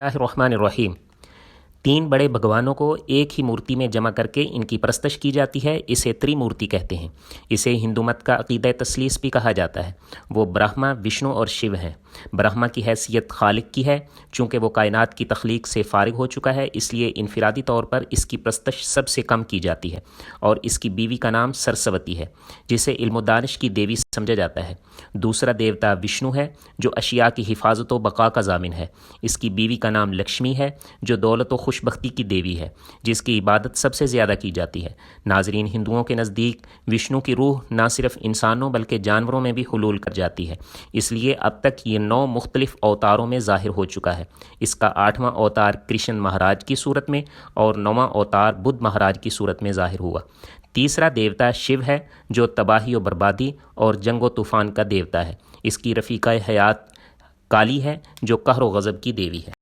रहमानिर्रहीम। तीन बड़े भगवानों को एक ही मूर्ति में जमा करके इनकी परस्तश की जाती है, इसे त्रिमूर्ति कहते हैं। इसे हिंदू मत का अक़ीदा तस्लीस भी कहा जाता है। वो ब्रह्मा, विष्णु और शिव हैं। ब्रह्मा की हैसियत खालिक की है। चूँकि वो कायनात की तख्लीक से फ़ारिग हो चुका है, इसलिए इनफरादी तौर पर इसकी परस्तश सबसे कम की जाती है। और इसकी बीवी का नाम सरस्वती है, जिसे इल्म दानिश की देवी समझा जाता है। दूसरा देवता विष्णु है, जो अशिया की हिफाजत व बका का जामिन है। इसकी बीवी का नाम लक्ष्मी है, जो दौलत व खुशबख्ती की देवी है, जिसकी इबादत सबसे ज़्यादा की जाती है। नाजरीन, हिंदुओं के नज़दीक विष्णु की रूह ना सिर्फ इंसानों बल्कि जानवरों में भी हुलूल कर जाती है। इसलिए अब तक ये 9 मुख्तलिफ अवतारों में ज़ाहिर हो चुका है। इसका 8वां अवतार कृष्ण महाराज की सूरत में और 9वां अवतार बुद्ध महाराज की सूरत में ज़ाहिर हुआ। तीसरा देवता शिव है, जो तबाही और बर्बादी और जंग व तूफ़ान का देवता है। इसकी रफ़ीक़ा हयात काली है, जो कहर व गज़ब की देवी है।